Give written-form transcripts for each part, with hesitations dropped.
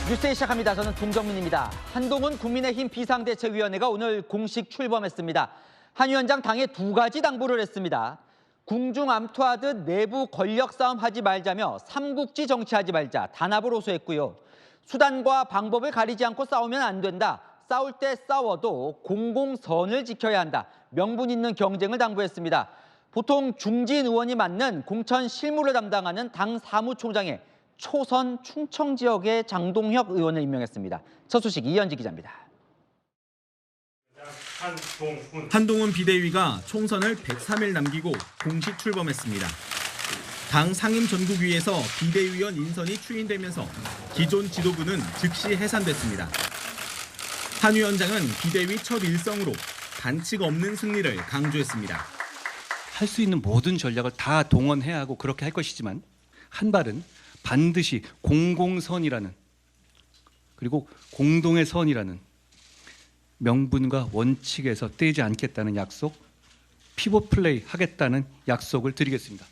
뉴스에 시작합니다. 저는 동정민입니다. 한동훈 국민의힘 비상대책위원회가 오늘 공식 출범했습니다. 한 위원장 당에 두 가지 당부를 했습니다. 궁중 암투하듯 내부 권력 싸움 하지 말자며 삼국지 정치하지 말자 단합을 호소했고요. 수단과 방법을 가리지 않고 싸우면 안 된다. 싸울 때 싸워도 공공선을 지켜야 한다. 명분 있는 경쟁을 당부했습니다. 보통 중진 의원이 맡는 공천 실무를 담당하는 당 사무총장에 초선 충청 지역의 장동혁 의원을 임명했습니다. 첫 소식 이현지 기자입니다. 한동훈 비대위가 총선을 103일 남기고 공식 출범했습니다. 당 상임전국위에서 비대위원 인선이 추인되면서 기존 지도부는 즉시 해산됐습니다. 한 위원장은 비대위 첫 일성으로 반칙 없는 승리를 강조했습니다. 할 수 있는 모든 전략을 다 동원해야 하고 그렇게 할 것이지만 한 발은 반드시 공공선이라는 그리고 공동의 선이라는 명분과 원칙에서 떼지 않겠다는 약속, 피벗 플레이 하겠다는 약속을 드리겠습니다.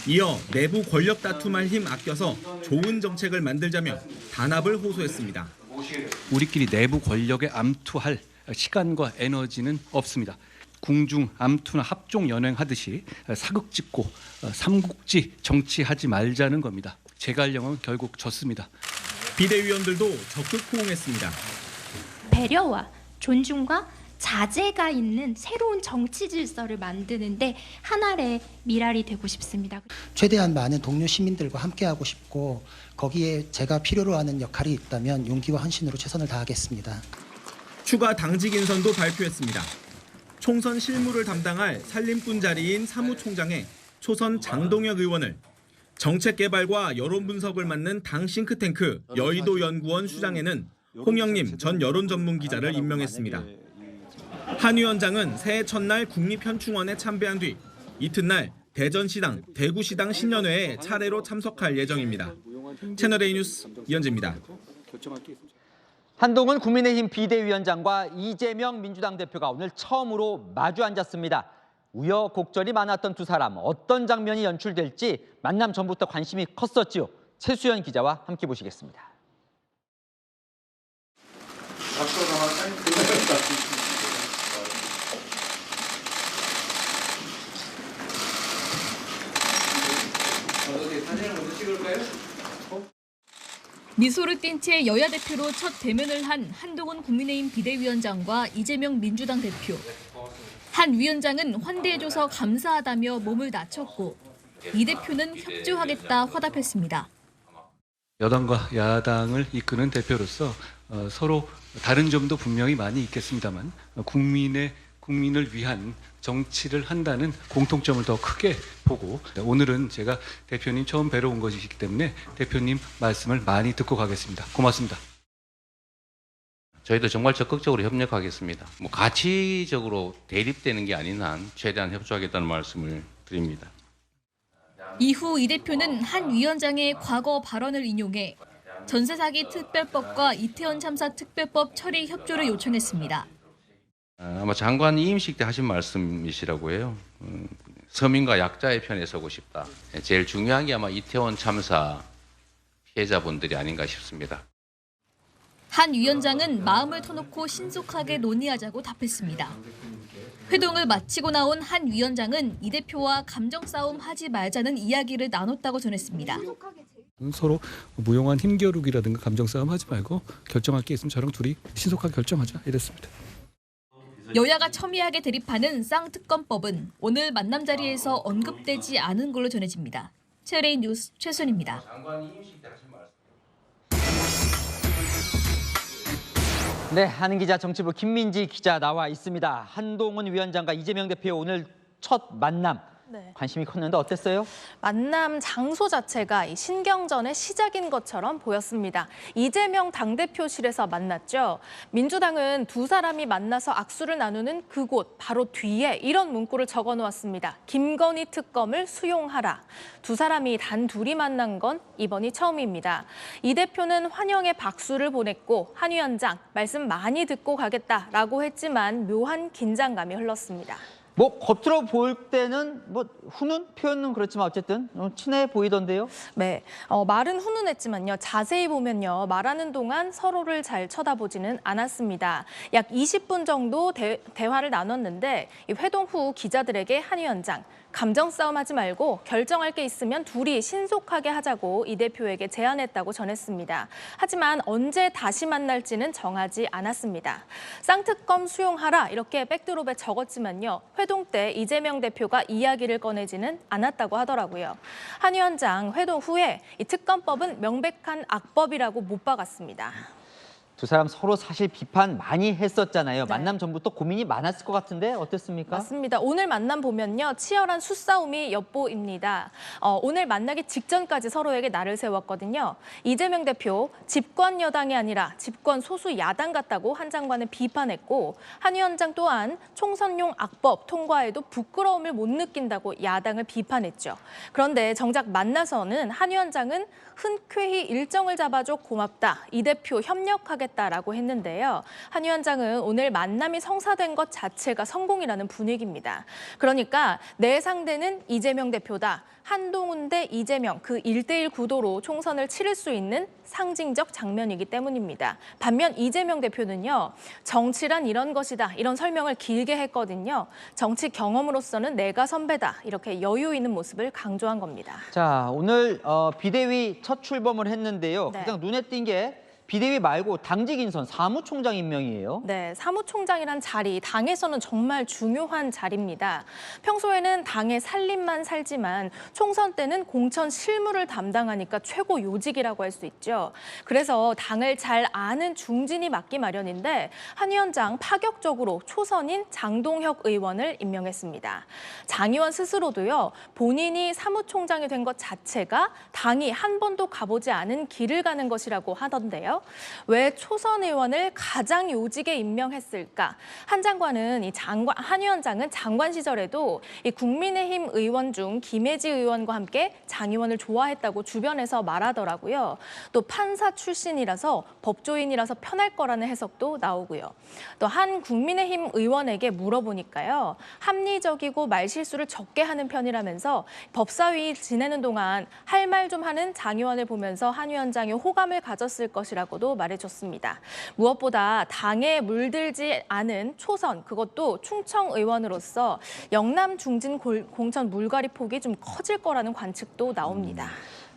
이어 내부 권력 다툼할 힘 아껴서 좋은 정책을 만들자며 단합을 호소했습니다. 우리끼리 내부 권력에 암투할 시간과 에너지는 없습니다. 궁중 암투나 합종 연행하듯이 사극짓고 삼국지 정치하지 말자는 겁니다. 제갈령은 결국 졌습니다. 비대위원들도 적극 호응했습니다. 배려와 존중과 자제가 있는 새로운 정치 질서를 만드는데 하나의 미랄이 되고 싶습니다. 최대한 많은 동료 시민들과 함께하고 싶고 거기에 제가 필요로 하는 역할이 있다면 용기와 헌신으로 최선을 다하겠습니다. 추가 당직 인선도 발표했습니다. 총선 실무를 담당할 살림꾼 자리인 사무총장에 초선 장동혁 의원을, 정책 개발과 여론 분석을 맡는 당 싱크탱크 여의도 연구원 수장에는 홍영림 전 여론 전문 기자를 임명했습니다. 한 위원장은 새해 첫날 국립현충원에 참배한 뒤 이튿날 대전시당, 대구시당 신년회에 차례로 참석할 예정입니다. 채널A 뉴스 이현재입니다. 한동훈 국민의힘 비대위원장과 이재명 민주당 대표가 오늘 처음으로 마주 앉았습니다. 우여곡절이 많았던 두 사람, 어떤 장면이 연출될지 만남 전부터 관심이 컸었지요. 최수연 기자와 함께 보시겠습니다. 미소를 띤 채 여야 대표로 첫 대면을 한 한동훈 국민의힘 비대위원장과 이재명 민주당 대표. 한 위원장은 환대해줘서 감사하다며 몸을 낮췄고 이 대표는 협조하겠다 화답했습니다. 여당과 야당을 이끄는 대표로서 서로 다른 점도 분명히 많이 있겠습니다만 국민을 위한 정치를 한다는 공통점을 더 크게 보고 오늘은 제가 대표님 처음 뵈러 온 것이기 때문에 대표님 말씀을 많이 듣고 가겠습니다. 고맙습니다. 저희도 정말 적극적으로 협력하겠습니다. 가치적으로 대립되는 게 아닌 한 최대한 협조하겠다는 말씀을 드립니다. 이후 이 대표는 한 위원장의 과거 발언을 인용해 전세 사기 특별법과 이태원 참사 특별법 처리 협조를 요청했습니다. 아마 장관 이임식 때 하신 말씀이시라고 해요. 서민과 약자의 편에 서고 싶다. 제일 중요한 게 아마 이태원 참사 피해자분들이 아닌가 싶습니다. 한 위원장은 마음을 터놓고 신속하게 논의하자고 답했습니다. 회동을 마치고 나온 한 위원장은 이 대표와 감정 싸움 하지 말자는 이야기를 나눴다고 전했습니다. 서로 무용한 힘겨루기라든가 감정 싸움 하지 말고 결정할 게 있으면 저랑 둘이 신속하게 결정하자 이랬습니다. 여야가 첨예하게 대립하는 쌍특검법은 오늘 만남 자리에서 언급되지 않은 걸로 전해집니다. 채널A 뉴스 최순입니다. 네, 한은 기자, 정치부 김민지 기자 나와 있습니다. 한동훈 위원장과 이재명 대표의 오늘 첫 만남. 관심이 컸는데 어땠어요? 만남 장소 자체가 이 신경전의 시작인 것처럼 보였습니다. 이재명 당대표실에서 만났죠. 민주당은 두 사람이 만나서 악수를 나누는 그곳 바로 뒤에 이런 문구를 적어놓았습니다. 김건희 특검을 수용하라. 두 사람이 단 둘이 만난 건 이번이 처음입니다. 이 대표는 환영의 박수를 보냈고 한 위원장 말씀 많이 듣고 가겠다라고 했지만 묘한 긴장감이 흘렀습니다. 뭐 겉으로 볼 때는 뭐 훈훈 표현은 그렇지만 어쨌든 친해 보이던데요. 네, 말은 훈훈했지만요. 자세히 보면요. 말하는 동안 서로를 잘 쳐다보지는 않았습니다. 약 20분 정도 대화를 나눴는데 이 회동 후 기자들에게 한 위원장, 감정 싸움하지 말고 결정할 게 있으면 둘이 신속하게 하자고 이 대표에게 제안했다고 전했습니다. 하지만 언제 다시 만날지는 정하지 않았습니다. 쌍특검 수용하라 이렇게 백드롭에 적었지만요. 회동 때 이재명 대표가 이야기를 꺼내지는 않았다고 하더라고요. 한 위원장 회동 후에 이 특검법은 명백한 악법이라고 못 박았습니다. 두 사람 서로 사실 비판 많이 했었잖아요. 네. 만남 전부터 고민이 많았을 것 같은데 어땠습니까? 맞습니다. 오늘 만남 보면요. 치열한 수싸움이 엿보입니다. 오늘 만나기 직전까지 서로에게 날을 세웠거든요. 이재명 대표 집권 여당이 아니라 집권 소수 야당 같다고 한 장관은 비판했고 한 위원장 또한 총선용 악법 통과에도 부끄러움을 못 느낀다고 야당을 비판했죠. 그런데 정작 만나서는 한 위원장은 흔쾌히 일정을 잡아줘 고맙다. 이 대표 협력하겠다라고 했는데요. 한 위원장은 오늘 만남이 성사된 것 자체가 성공이라는 분위기입니다. 그러니까 내 상대는 이재명 대표다. 한동훈 대 이재명 그 1대1 구도로 총선을 치를 수 있는 상징적 장면이기 때문입니다. 반면 이재명 대표는요. 정치란 이런 것이다. 이런 설명을 길게 했거든요. 정치 경험으로서는 내가 선배다. 이렇게 여유 있는 모습을 강조한 겁니다. 자, 오늘 비대위 첫 출범을 했는데요. 네. 가장 눈에 띈 게 비대위 말고 당직 인선 사무총장 임명이에요. 네, 사무총장이란 자리, 당에서는 정말 중요한 자리입니다. 평소에는 당의 살림만 살지만 총선 때는 공천 실무를 담당하니까 최고 요직이라고 할 수 있죠. 그래서 당을 잘 아는 중진이 맡기 마련인데 한 위원장 파격적으로 초선인 장동혁 의원을 임명했습니다. 장 의원 스스로도요, 본인이 사무총장이 된 것 자체가 당이 한 번도 가보지 않은 길을 가는 것이라고 하던데요. 왜 초선 의원을 가장 요직에 임명했을까? 한 장관은 한 위원장은 장관 시절에도 이 국민의힘 의원 중 김혜지 의원과 함께 장 의원을 좋아했다고 주변에서 말하더라고요. 또 판사 출신이라서 법조인이라서 편할 거라는 해석도 나오고요. 또 한 국민의힘 의원에게 물어보니까요. 합리적이고 말실수를 적게 하는 편이라면서 법사위 지내는 동안 할 말 좀 하는 장 의원을 보면서 한 위원장이 호감을 가졌을 것이라고도 말해줬습니다. 무엇보다 당에 물들지 않은 초선, 그것도 충청 의원으로서 영남 중진 공천 물갈이 폭이 좀 커질 거라는 관측도 나옵니다.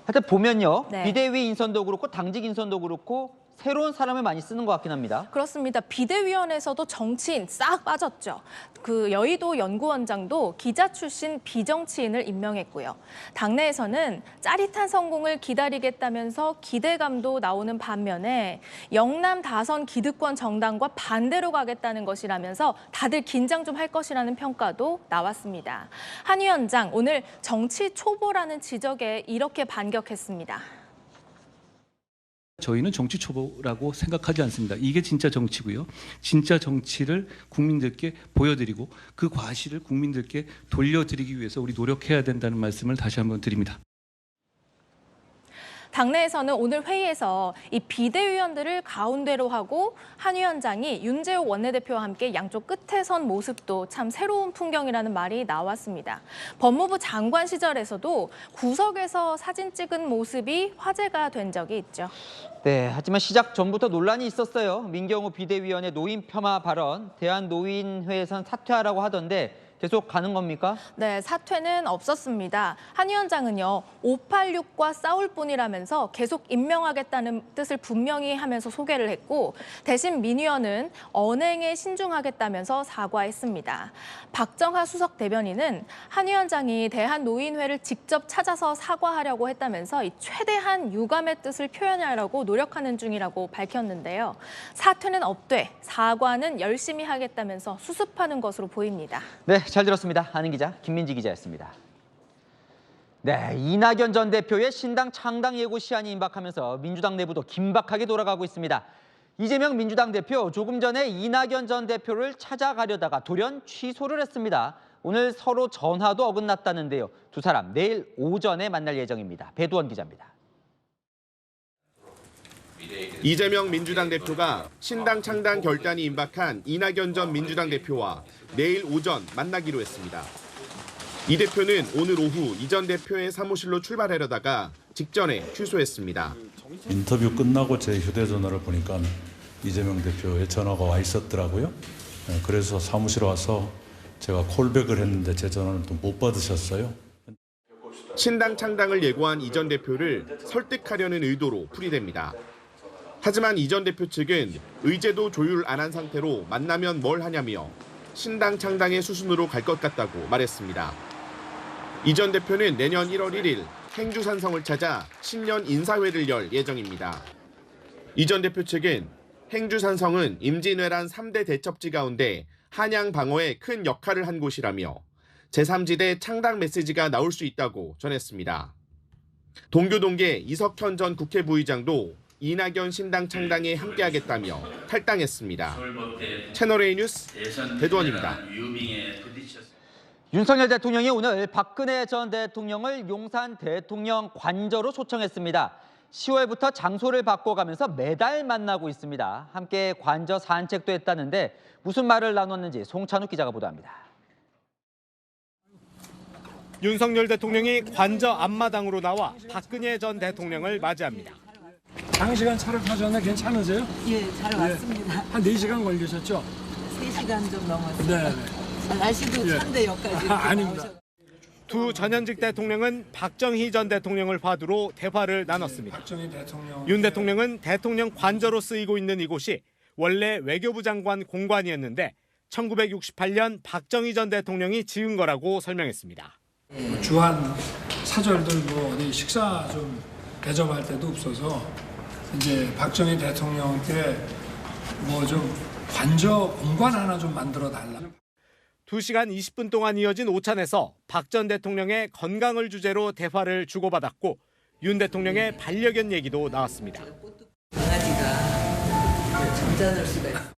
하여튼 보면요. 네. 비대위 인선도 그렇고 당직 인선도 그렇고 새로운 사람을 많이 쓰는 것 같긴 합니다. 그렇습니다. 비대위원회에서도 정치인 싹 빠졌죠. 그 여의도 연구원장도 기자 출신 비정치인을 임명했고요. 당내에서는 짜릿한 성공을 기다리겠다면서 기대감도 나오는 반면에 영남 다선 기득권 정당과 반대로 가겠다는 것이라면서 다들 긴장 좀 할 것이라는 평가도 나왔습니다. 한 위원장 오늘 정치 초보라는 지적에 이렇게 반격했습니다. 저희는 정치 초보라고 생각하지 않습니다. 이게 진짜 정치고요. 진짜 정치를 국민들께 보여드리고 그 과실을 국민들께 돌려드리기 위해서 우리 노력해야 된다는 말씀을 다시 한번 드립니다. 당내에서는 오늘 회의에서 이 비대위원들을 가운데로 하고 한 위원장이 윤재욱 원내대표와 함께 양쪽 끝에 선 모습도 참 새로운 풍경이라는 말이 나왔습니다. 법무부 장관 시절에서도 구석에서 사진 찍은 모습이 화제가 된 적이 있죠. 네, 하지만 시작 전부터 논란이 있었어요. 민경호 비대위원의 노인 폄하 발언, 대한노인회에선 사퇴하라고 하던데 계속 가는 겁니까? 네, 사퇴는 없었습니다. 한 위원장은요, 586과 싸울 뿐이라면서 계속 임명하겠다는 뜻을 분명히 하면서 소개를 했고 대신 민 의원은 언행에 신중하겠다면서 사과했습니다. 박정하 수석 대변인은 한 위원장이 대한노인회를 직접 찾아서 사과하려고 했다면서 이 최대한 유감의 뜻을 표현하려고 노력하는 중이라고 밝혔는데요. 사퇴는 없되 사과는 열심히 하겠다면서 수습하는 것으로 보입니다. 네, 잘 들었습니다. 아는 기자 김민지 기자였습니다. 네, 이낙연 전 대표의 신당 창당 예고 시한이 임박하면서 민주당 내부도 긴박하게 돌아가고 있습니다. 이재명 민주당 대표 조금 전에 이낙연 전 대표를 찾아가려다가 돌연 취소를 했습니다. 오늘 서로 전화도 어긋났다는데요. 두 사람 내일 오전에 만날 예정입니다. 배두원 기자입니다. 이재명 민주당 대표가 신당 창당 결단이 임박한 이낙연 전 민주당 대표와 내일 오전 만나기로 했습니다. 이 대표는 오늘 오후 이 전 대표의 사무실로 출발하려다가 직전에 취소했습니다. 인터뷰 끝나고 제 휴대전화를 보니까 이재명 대표의 전화가 와 있었더라고요. 그래서 사무실에 와서 제가 콜백을 했는데 제 전화를 또 못 받으셨어요. 신당 창당을 예고한 이 전 대표를 설득하려는 의도로 풀이됩니다. 하지만 이 전 대표 측은 의제도 조율 안 한 상태로 만나면 뭘 하냐며 신당 창당의 수순으로 갈 것 같다고 말했습니다. 이 전 대표는 내년 1월 1일 행주산성을 찾아 신년 인사회를 열 예정입니다. 이 전 대표 측은 행주산성은 임진왜란 3대 대첩지 가운데 한양 방어에 큰 역할을 한 곳이라며 제3지대 창당 메시지가 나올 수 있다고 전했습니다. 동교동계 이석현 전 국회 부의장도 이낙연 신당 창당에 함께하겠다며 탈당했습니다. 채널A 뉴스 배두원입니다. 윤석열 대통령이 오늘 박근혜 전 대통령을 용산 대통령 관저로 초청했습니다. 10월부터 장소를 바꿔가면서 매달 만나고 있습니다. 함께 관저 산책도 했다는데 무슨 말을 나눴는지 송찬욱 기자가 보도합니다. 윤석열 대통령이 관저 앞마당으로 나와 박근혜 전 대통령을 맞이합니다. 장시간 차를 타셨는데 괜찮으세요? 예, 잘 왔습니다. 한 4시간 걸리셨죠? 3시간 좀 넘었어요. 네. 날씨도 찬데 여기까지 아닙니다. 두 전현직 대통령은 박정희 전 대통령을 화두로 대화를 나눴습니다. 박정희 대통령. 윤 대통령은 대통령 관저로 쓰이고 있는 이곳이 원래 외교부 장관 공관이었는데 1968년 박정희 전 대통령이 지은 거라고 설명했습니다. 주한 사절들 뭐 어디 식사 좀 대접할 때도 없어서 이제 박정희 대통령께 뭐 좀 관저 공관 하나 좀 만들어 달라. 2시간 20분 동안 이어진 오찬에서 박 전 대통령의 건강을 주제로 대화를 주고받았고 윤 대통령의 반려견 얘기도 나왔습니다. 강아지가 점잖을 수가 있어요.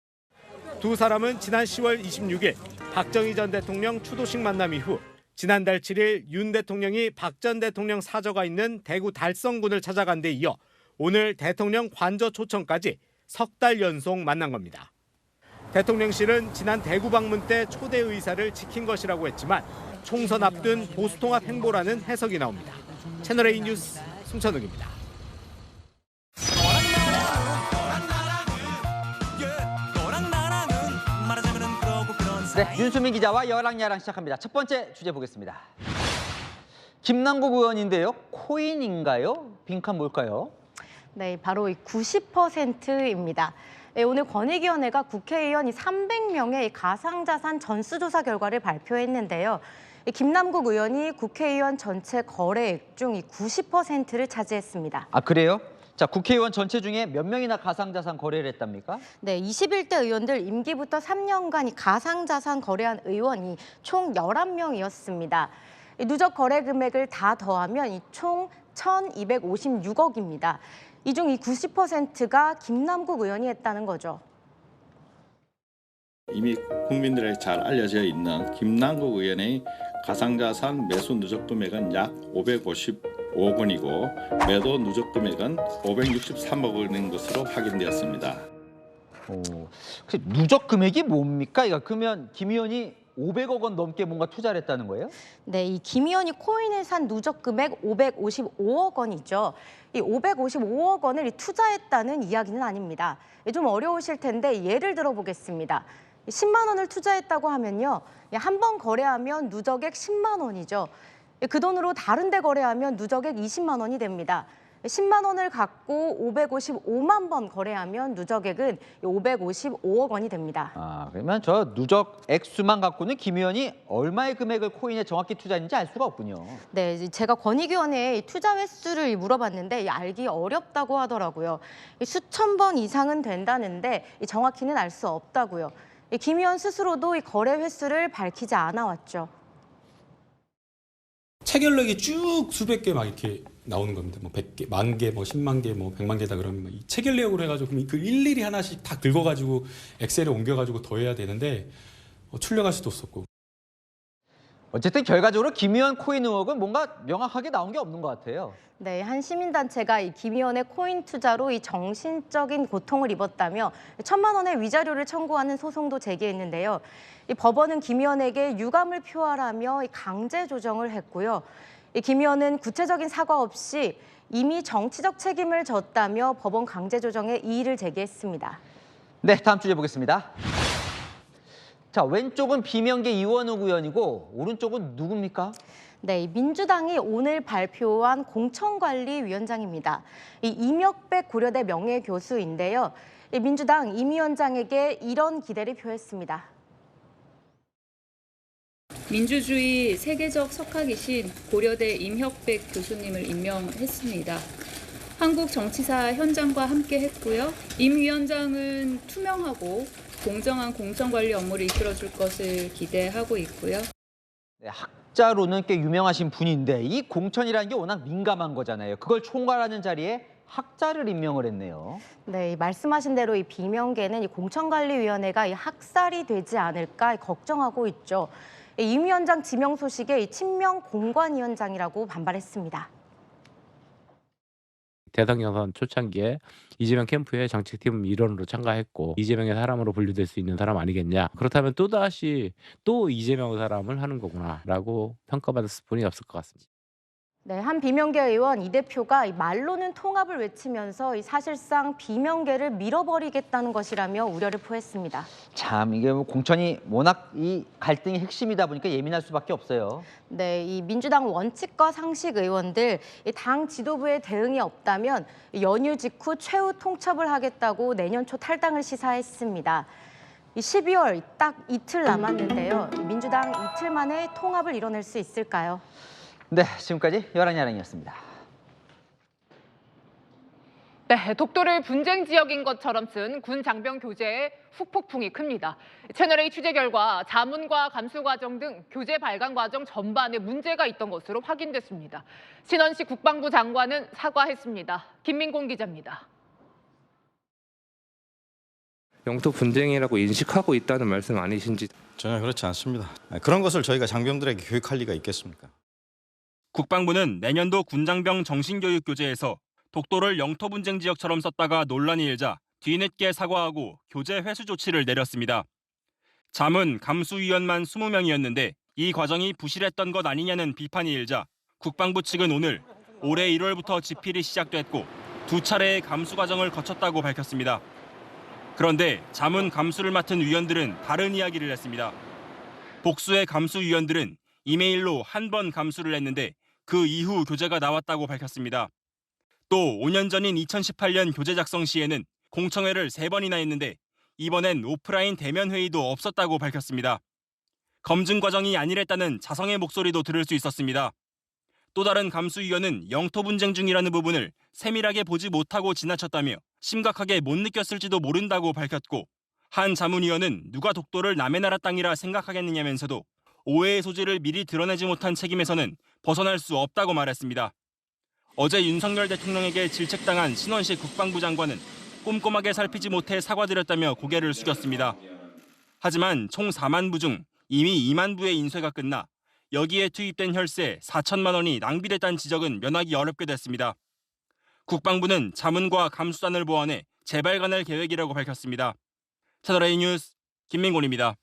두 사람은 지난 10월 26일 박정희 전 대통령 추도식 만남 이후 지난달 7일 윤 대통령이 박 전 대통령 사저가 있는 대구 달성군을 찾아간 데 이어 오늘 대통령 관저 초청까지 석 달 연속 만난 겁니다. 대통령실은 지난 대구 방문 때 초대 의사를 지킨 것이라고 했지만 총선 앞둔 보수통합 행보라는 해석이 나옵니다. 채널A 뉴스 송찬욱입니다. 네, 윤수민 기자와 여랑야랑 시작합니다. 첫 번째 주제 보겠습니다. 김남국 의원인데요. 코인인가요? 빈칸 뭘까요? 네, 바로 90%입니다. 네, 오늘 권익위원회가 국회의원 300명의 가상자산 전수조사 결과를 발표했는데요. 김남국 의원이 국회의원 전체 거래액 중 90%를 차지했습니다. 아, 그래요? 자, 국회의원 전체 중에 몇 명이나 가상자산 거래를 했답니까? 네, 21대 의원들 임기부터 3년간 가상자산 거래한 의원이 총 11명이었습니다. 누적 거래 금액을 다 더하면 총 1,256억입니다. 이 중 90%가 김남국 의원이 했다는 거죠. 이미 국민들에게 잘 알려져 있는 김남국 의원의 가상자산 매수 누적 금액은 약 555억 원이고 매도 누적 금액은 563억 원인 것으로 확인되었습니다. 누적 금액이 뭡니까? 그러면 김 의원이 500억 원 넘게 뭔가 투자를 했다는 거예요? 네, 이 김 의원이 코인을 산 누적 금액 555억 원이죠. 이 555억 원을 투자했다는 이야기는 아닙니다. 좀 어려우실 텐데 예를 들어보겠습니다. 10만 원을 투자했다고 하면요. 한 번 거래하면 누적액 10만 원이죠. 그 돈으로 다른 데 거래하면 누적액 20만 원이 됩니다. 10만 원을 갖고 555만 번 거래하면 누적액은 555억 원이 됩니다. 아, 그러면 저 누적 액수만 갖고는 김 의원이 얼마의 금액을 코인에 정확히 투자했는지 알 수가 없군요. 네, 제가 권익위원회에 투자 횟수를 물어봤는데 알기 어렵다고 하더라고요. 수천 번 이상은 된다는데 정확히는 알 수 없다고요. 김 의원 스스로도 이 거래 횟수를 밝히지 않아 왔죠. 체결력이 쭉 수백 개 막 이렇게 나오는 겁니다. 뭐 100개, 10,000개, 뭐 10만 개, 뭐 100만 개다 그러면 이 체결력으로 해가지고 그 일일이 하나씩 다 긁어가지고 엑셀에 옮겨가지고 더해야 되는데 출력할 수도 없었고. 어쨌든 결과적으로 김 의원 코인 의혹은 뭔가 명확하게 나온 게 없는 것 같아요. 네, 한 시민단체가 이 김 의원의 코인 투자로 이 정신적인 고통을 입었다며 1,000만 원의 위자료를 청구하는 소송도 제기했는데요. 이 법원은 김 의원에게 유감을 표하라며 강제 조정을 했고요. 이 김 의원은 구체적인 사과 없이 이미 정치적 책임을 졌다며 법원 강제 조정에 이의를 제기했습니다. 네, 다음 주제 보겠습니다. 자, 왼쪽은 비명계 이원욱 의원이고 오른쪽은 누굽니까? 네, 민주당이 오늘 발표한 공천관리위원장입니다. 이 이명백 고려대 명예교수인데요. 민주당 임 위원장에게 이런 기대를 표했습니다. 민주주의 세계적 석학이신 고려대 임혁백 교수님을 임명했습니다. 한국 정치사 현장과 함께 했고요. 임 위원장은 투명하고 공정한 공천관리 업무를 이끌어줄 것을 기대하고 있고요. 네, 학자로는 꽤 유명하신 분인데 이 공천이라는 게 워낙 민감한 거잖아요. 그걸 총괄하는 자리에 학자를 임명을 했네요. 네, 말씀하신 대로 이 비명계는 이 공천관리위원회가 이 학살이 되지 않을까 걱정하고 있죠. 임 위원장 지명 소식에 이 친명 공관위원장이라고 반발했습니다. 대선 경선 초창기에 이재명 캠프의 정책팀 일원으로 참가했고 이재명의 사람으로 분류될 수 있는 사람 아니겠냐. 그렇다면 또다시 또 이재명 사람을 하는 거구나라고 평가받을 수뿐이 없을 것 같습니다. 네, 한 비명계 의원 이 대표가 말로는 통합을 외치면서 사실상 비명계를 밀어버리겠다는 것이라며 우려를 표했습니다. 참 이게 공천이 워낙 이 갈등의 핵심이다 보니까 예민할 수밖에 없어요. 네, 이 민주당 원칙과 상식 의원들 당 지도부의 대응이 없다면 연휴 직후 최후 통첩을 하겠다고 내년 초 탈당을 시사했습니다. 12월 딱 이틀 남았는데요. 민주당 이틀 만에 통합을 이뤄낼 수 있을까요? 네, 지금까지 열한야랑이었습니다. 네, 독도를 분쟁 지역인 것처럼 쓴 군 장병 교재에 후폭풍이 큽니다. 채널A 취재 결과 자문과 감수 과정 등 교재 발간 과정 전반에 문제가 있던 것으로 확인됐습니다. 신원식 국방부 장관은 사과했습니다. 김민곤 기자입니다. 영토 분쟁이라고 인식하고 있다는 말씀 아니신지? 전혀 그렇지 않습니다. 그런 것을 저희가 장병들에게 교육할 리가 있겠습니까? 국방부는 내년도 군장병 정신교육 교재에서 독도를 영토 분쟁 지역처럼 썼다가 논란이 일자 뒤늦게 사과하고 교재 회수 조치를 내렸습니다. 자문, 감수위원만 20명이었는데 이 과정이 부실했던 것 아니냐는 비판이 일자 국방부 측은 오늘 올해 1월부터 집필이 시작됐고 2차례의 감수 과정을 거쳤다고 밝혔습니다. 그런데 자문 감수를 맡은 위원들은 다른 이야기를 했습니다. 복수의 감수위원들은 이메일로 한 번 감수를 했는데 그 이후 교재가 나왔다고 밝혔습니다. 또 5년 전인 2018년 교재 작성 시에는 공청회를 3번이나 했는데 이번엔 오프라인 대면 회의도 없었다고 밝혔습니다. 검증 과정이 아니랬다는 자성의 목소리도 들을 수 있었습니다. 또 다른 감수위원은 영토 분쟁 중이라는 부분을 세밀하게 보지 못하고 지나쳤다며 심각하게 못 느꼈을지도 모른다고 밝혔고 한 자문위원은 누가 독도를 남의 나라 땅이라 생각하겠느냐면서도 오해의 소지를 미리 드러내지 못한 책임에서는 벗어날 수 없다고 말했습니다. 어제 윤석열 대통령에게 질책당한 신원식 국방부 장관은 꼼꼼하게 살피지 못해 사과드렸다며 고개를 숙였습니다. 하지만 총 4만 부 중 이미 2만 부의 인쇄가 끝나 여기에 투입된 혈세 4천만 원이 낭비됐다는 지적은 면하기 어렵게 됐습니다. 국방부는 자문과 감수단을 보완해 재발간할 계획이라고 밝혔습니다. 채널A 뉴스 김민곤입니다.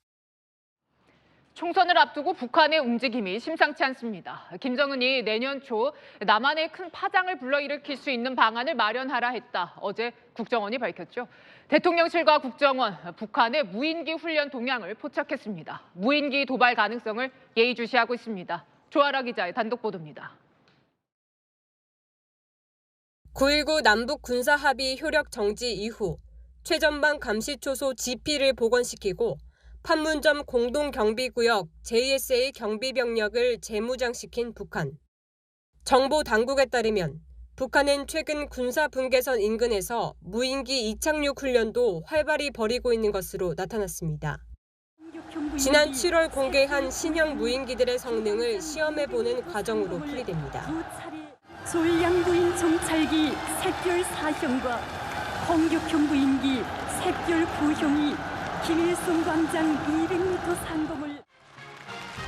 총선을 앞두고 북한의 움직임이 심상치 않습니다. 김정은이 내년 초 남한에 큰 파장을 불러일으킬 수 있는 방안을 마련하라 했다. 어제 국정원이 밝혔죠. 대통령실과 국정원, 북한의 무인기 훈련 동향을 포착했습니다. 무인기 도발 가능성을 예의주시하고 있습니다. 조아라 기자의 단독 보도입니다. 9.19 남북 군사합의 효력 정지 이후 최전방 감시초소 GP를 복원시키고 판문점 공동경비구역 JSA 경비병력을 재무장시킨 북한. 정보 당국에 따르면 북한은 최근 군사분계선 인근에서 무인기 이착륙 훈련도 활발히 벌이고 있는 것으로 나타났습니다. 지난 7월 공개한 신형 무인기들의 성능을 시험해보는 과정으로 풀이됩니다. 조일양부인 정찰기 샛별 4형과 홍육형 무인기 샛별 9형이 김일성 광장 200m 상공을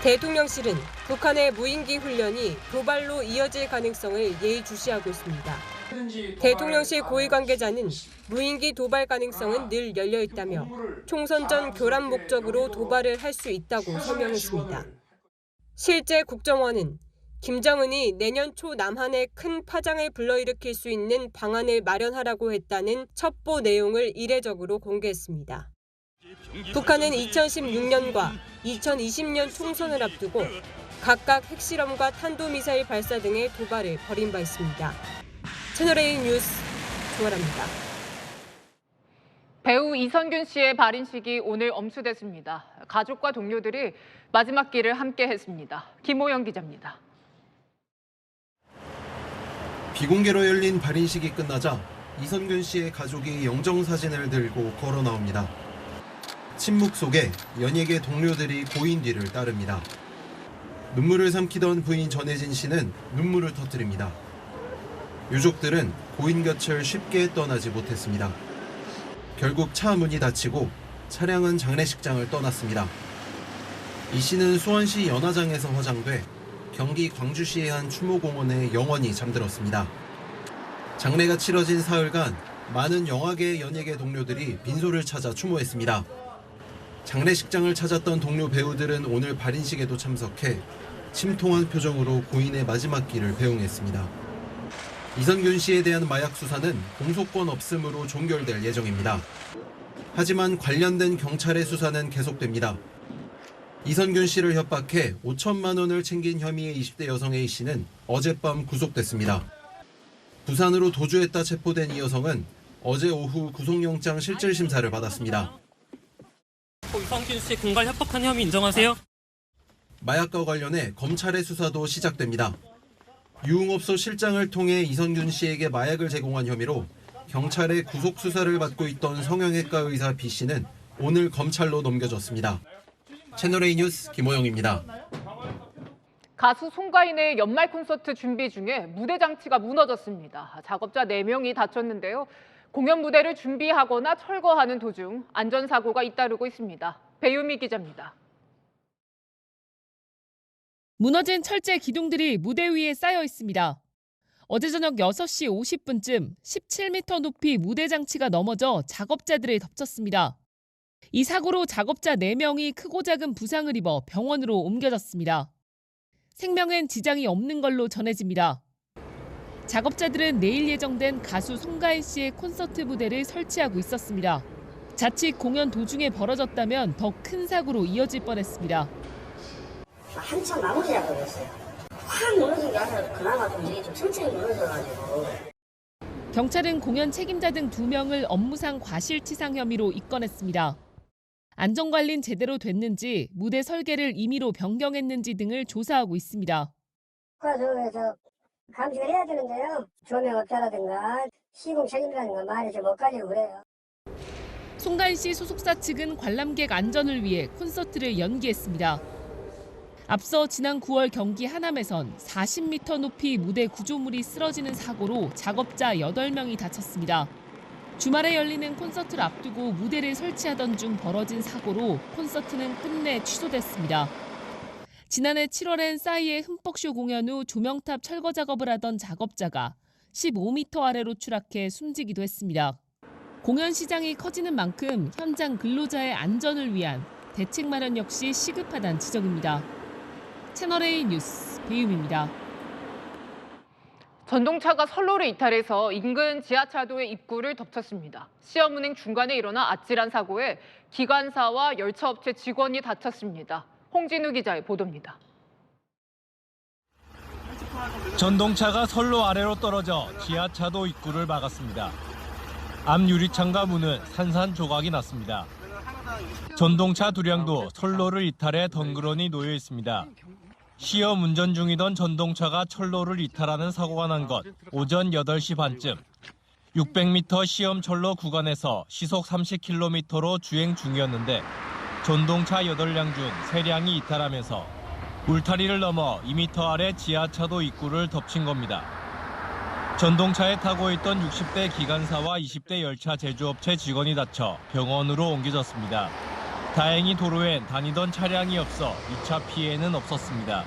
대통령실은 북한의 무인기 훈련이 도발로 이어질 가능성을 예의주시하고 있습니다. 대통령실 고위 관계자는 무인기 도발 가능성은 늘 열려 있다며 총선 전 교란 목적으로 도발을 할 수 있다고 설명했습니다. 실제 국정원은 김정은이 내년 초 남한에 큰 파장을 불러일으킬 수 있는 방안을 마련하라고 했다는 첩보 내용을 이례적으로 공개했습니다. 북한은 2016년과 2020년 총선을 앞두고 각각 핵실험과 탄도미사일 발사 등의 도발을 벌인 바 있습니다. 채널A 뉴스 조아라입니다. 배우 이선균 씨의 발인식이 오늘 엄수됐습니다. 가족과 동료들이 마지막 길을 함께 했습니다. 김호영 기자입니다. 비공개로 열린 발인식이 끝나자 이선균 씨의 가족이 영정사진을 들고 걸어 나옵니다. 침묵 속에 연예계 동료들이 고인 뒤를 따릅니다. 눈물을 삼키던 부인 전혜진 씨는 눈물을 터뜨립니다. 유족들은 고인 곁을 쉽게 떠나지 못했습니다. 결국 차 문이 닫히고 차량은 장례식장을 떠났습니다. 이 씨는 수원시 연화장에서 화장돼 경기 광주시의 한 추모공원에 영원히 잠들었습니다. 장례가 치러진 사흘간 많은 영화계 연예계 동료들이 빈소를 찾아 추모했습니다. 장례식장을 찾았던 동료 배우들은 오늘 발인식에도 참석해 침통한 표정으로 고인의 마지막 길을 배웅했습니다. 이선균 씨에 대한 마약 수사는 공소권 없음으로 종결될 예정입니다. 하지만 관련된 경찰의 수사는 계속됩니다. 이선균 씨를 협박해 5천만 원을 챙긴 혐의의 20대 여성 A씨는 어젯밤 구속됐습니다. 부산으로 도주했다 체포된 이 여성은 어제 오후 구속영장 실질심사를 받았습니다. 이선균 씨 공갈 협박한 혐의 인정하세요? 마약과 관련해 검찰의 수사도 시작됩니다. 유흥업소 실장을 통해 이선균 씨에게 마약을 제공한 혐의로 경찰의 구속 수사를 받고 있던 성형외과 의사 B 씨는 오늘 검찰로 넘겨졌습니다. 채널A 뉴스 김호영입니다. 가수 송가인의 연말 콘서트 준비 중에 무대 장치가 무너졌습니다. 작업자 4명이 다쳤는데요. 공연 무대를 준비하거나 철거하는 도중 안전사고가 잇따르고 있습니다. 배유미 기자입니다. 무너진 철제 기둥들이 무대 위에 쌓여 있습니다. 어제 저녁 6시 50분쯤 17m 높이 무대 장치가 넘어져 작업자들을 덮쳤습니다. 이 사고로 작업자 4명이 크고 작은 부상을 입어 병원으로 옮겨졌습니다. 생명엔 지장이 없는 걸로 전해집니다. 작업자들은 내일 예정된 가수 송가인 씨의 콘서트 무대를 설치하고 있었습니다. 자칫 공연 도중에 벌어졌다면 더 큰 사고로 이어질 뻔했습니다. 한참 마무리 작업이었어요. 확 무너진 게 아니라 그나마 좀 이게 좀 천천히 무너져가지고. 경찰은 공연 책임자 등 2명을 업무상 과실치상 혐의로 입건했습니다. 안전관리는 제대로 됐는지, 무대 설계를 임의로 변경했는지 등을 조사하고 있습니다. 감시를 해야 되는데요. 조명업자라든가 시공 책임자라든가 많이 좀 엇갈리고 그래요. 송가인 씨 소속사 측은 관람객 안전을 위해 콘서트를 연기했습니다. 앞서 지난 9월 경기 하남에선 40m 높이 무대 구조물이 쓰러지는 사고로 작업자 8명이 다쳤습니다. 주말에 열리는 콘서트를 앞두고 무대를 설치하던 중 벌어진 사고로 콘서트는 끝내 취소됐습니다. 지난해 7월엔 싸이의 흠뻑쇼 공연 후 조명탑 철거 작업을 하던 작업자가 15m 아래로 추락해 숨지기도 했습니다. 공연 시장이 커지는 만큼 현장 근로자의 안전을 위한 대책 마련 역시 시급하다는 지적입니다. 채널A 뉴스 배유미입니다. 전동차가 선로를 이탈해서 인근 지하차도의 입구를 덮쳤습니다. 시험 운행 중간에 일어난 아찔한 사고에 기관사와 열차업체 직원이 다쳤습니다. 홍진우 기자의 보도입니다. 전동차가 선로 아래로 떨어져 지하차도 입구를 막았습니다. 앞 유리창과 문은 산산조각이 났습니다. 전동차 두량도 선로를 이탈해 덩그러니 놓여 있습니다. 시험 운전 중이던 전동차가 철로를 이탈하는 사고가 난 것 오전 8시 반쯤 600m 시험 철로 구간에서 시속 30km로 주행 중이었는데 전동차 8량 중 3량이 이탈하면서 울타리를 넘어 2m 아래 지하차도 입구를 덮친 겁니다. 전동차에 타고 있던 60대 기관사와 20대 열차 제조업체 직원이 다쳐 병원으로 옮겨졌습니다. 다행히 도로엔 다니던 차량이 없어 2차 피해는 없었습니다.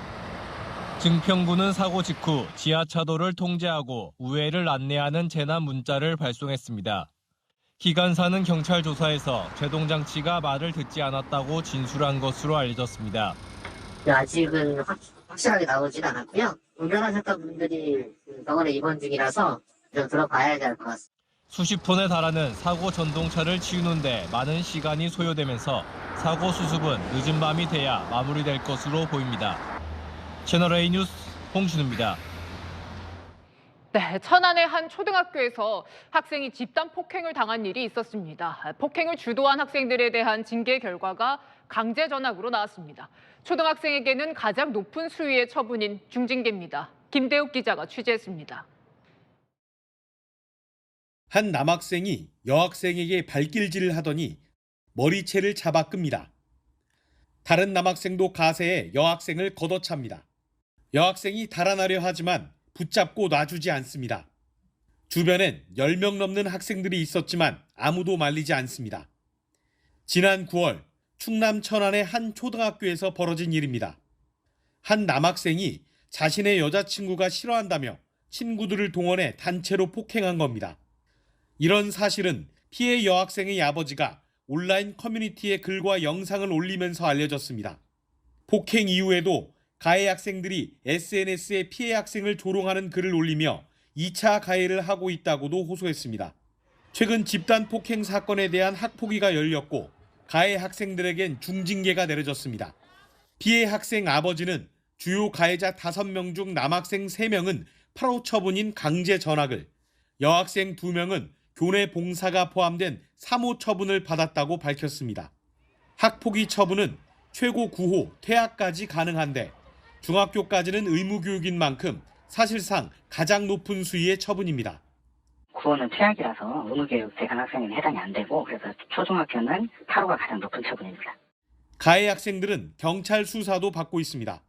증평군은 사고 직후 지하차도를 통제하고 우회를 안내하는 재난 문자를 발송했습니다. 기관사는 경찰 조사에서 제동장치가 말을 듣지 않았다고 진술한 것으로 알려졌습니다. 아직은 확실하게 나오진 않았고요. 운전하셨던 분들이 병원에 입원 중이라서 좀 들어봐야 될 것 같습니다. 수십 톤에 달하는 사고 전동차를 치우는데 많은 시간이 소요되면서 사고 수습은 늦은 밤이 돼야 마무리될 것으로 보입니다. 채널A 뉴스 홍준우입니다. 네, 천안의 한 초등학교에서 학생이 집단 폭행을 당한 일이 있었습니다. 폭행을 주도한 학생들에 대한 징계 결과가 강제 전학으로 나왔습니다. 초등학생에게는 가장 높은 수위의 처분인 중징계입니다. 김대욱 기자가 취재했습니다. 한 남학생이 여학생에게 발길질을 하더니 머리채를 잡아 끕니다. 다른 남학생도 가세해 여학생을 걷어찹니다. 여학생이 달아나려 하지만 붙잡고 놔주지 않습니다. 주변엔 10명 넘는 학생들이 있었지만 아무도 말리지 않습니다. 지난 9월 충남 천안의 한 초등학교에서 벌어진 일입니다. 한 남학생이 자신의 여자친구가 싫어한다며 친구들을 동원해 단체로 폭행한 겁니다. 이런 사실은 피해 여학생의 아버지가 온라인 커뮤니티에 글과 영상을 올리면서 알려졌습니다. 폭행 이후에도 가해 학생들이 SNS에 피해 학생을 조롱하는 글을 올리며 2차 가해를 하고 있다고도 호소했습니다. 최근 집단 폭행 사건에 대한 학폭위가 열렸고 가해 학생들에겐 중징계가 내려졌습니다. 피해 학생 아버지는 주요 가해자 5명 중 남학생 3명은 8호 처분인 강제 전학을, 여학생 2명은 교내 봉사가 포함된 3호 처분을 받았다고 밝혔습니다. 학폭위 처분은 최고 9호 퇴학까지 가능한데 중학교까지는 의무교육인 만큼 사실상 가장 높은 수위의 처분입니다. 9호는 퇴학이라서 의무교육 대상 학생에는 해당이 안 되고 그래서 초중학교는 8호가 가장 높은 처분입니다. 가해 학생들은 경찰 수사도 받고 있습니다.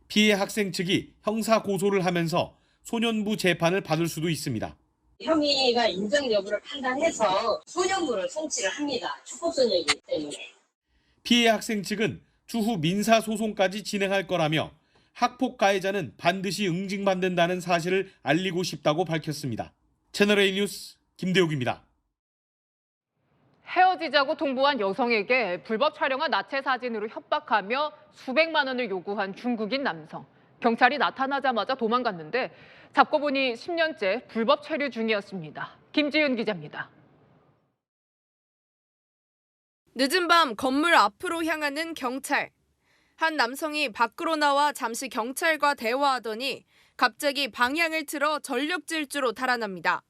피해 학생 측이 형사 고소를 하면서 소년부 재판을 받을 수도 있습니다. 혐의가 인정 여부를 판단해서 소년부를 송치를 합니다. 축복소년이기 때문에. 피해 학생 측은 추후 민사소송까지 진행할 거라며 학폭 가해자는 반드시 응징받는다는 사실을 알리고 싶다고 밝혔습니다. 채널A 뉴스 김대욱입니다. 헤어지자고 통보한 여성에게 불법 촬영한 나체 사진으로 협박하며 수백만 원을 요구한 중국인 남성. 경찰이 나타나자마자 도망갔는데 잡고 보니 10년째 불법 체류 중이었습니다. 김지윤 기자입니다. 늦은 밤 건물 앞으로 향하는 경찰. 한 남성이 밖으로 나와 잠시 경찰과 대화하더니 갑자기 방향을 틀어 전력 질주로 달아납니다.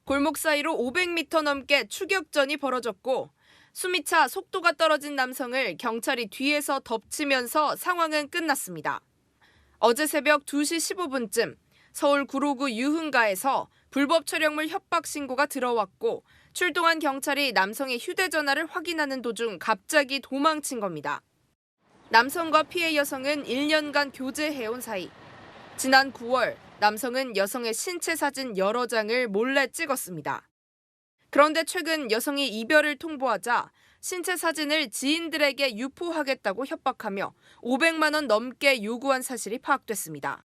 골목 사이로 500m 넘게 추격전이 벌어졌고 숨이 차 속도가 떨어진 남성을 경찰이 뒤에서 덮치면서 상황은 끝났습니다. 어제 새벽 2시 15분쯤 서울 구로구 유흥가에서 불법 촬영물 협박 신고가 들어왔고 출동한 경찰이 남성의 휴대전화를 확인하는 도중 갑자기 도망친 겁니다. 남성과 피해 여성은 1년간 교제해온 사이. 지난 9월 남성은 여성의 신체 사진 여러 장을 몰래 찍었습니다. 그런데 최근 여성이 이별을 통보하자 신체 사진을 지인들에게 유포하겠다고 협박하며 500만 원 넘게 요구한 사실이 파악됐습니다.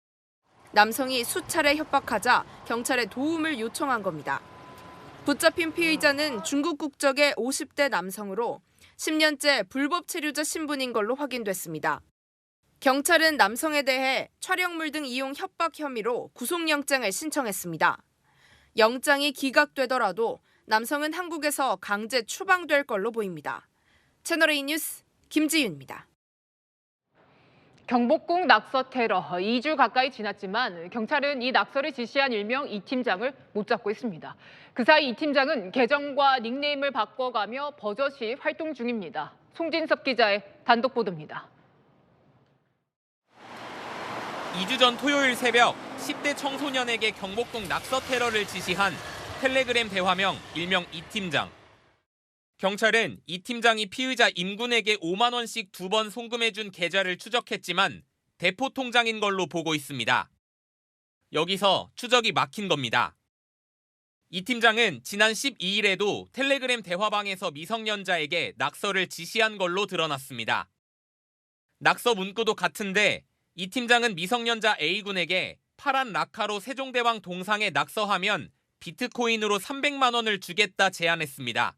남성이 수차례 협박하자 경찰에 도움을 요청한 겁니다. 붙잡힌 피의자는 중국 국적의 50대 남성으로 10년째 불법 체류자 신분인 걸로 확인됐습니다. 경찰은 남성에 대해 촬영물 등 이용 협박 혐의로 구속영장을 신청했습니다. 영장이 기각되더라도 남성은 한국에서 강제 추방될 걸로 보입니다. 채널A 뉴스 김지윤입니다. 경복궁 낙서 테러 2주 가까이 지났지만 경찰은 이 낙서를 지시한 일명 이 팀장을 못 잡고 있습니다. 그 사이 이 팀장은 계정과 닉네임을 바꿔가며 버젓이 활동 중입니다. 송진섭 기자의 단독 보도입니다. 2주 전 토요일 새벽 10대 청소년에게 경복궁 낙서 테러를 지시한 텔레그램 대화명 일명 이 팀장. 경찰은 이 팀장이 피의자 임군에게 5만 원씩 2번 송금해준 계좌를 추적했지만 대포 통장인 걸로 보고 있습니다. 여기서 추적이 막힌 겁니다. 이 팀장은 지난 12일에도 텔레그램 대화방에서 미성년자에게 낙서를 지시한 걸로 드러났습니다. 낙서 문구도 같은데 이 팀장은 미성년자 A군에게 파란 라카로 세종대왕 동상에 낙서하면 비트코인으로 300만 원을 주겠다 제안했습니다.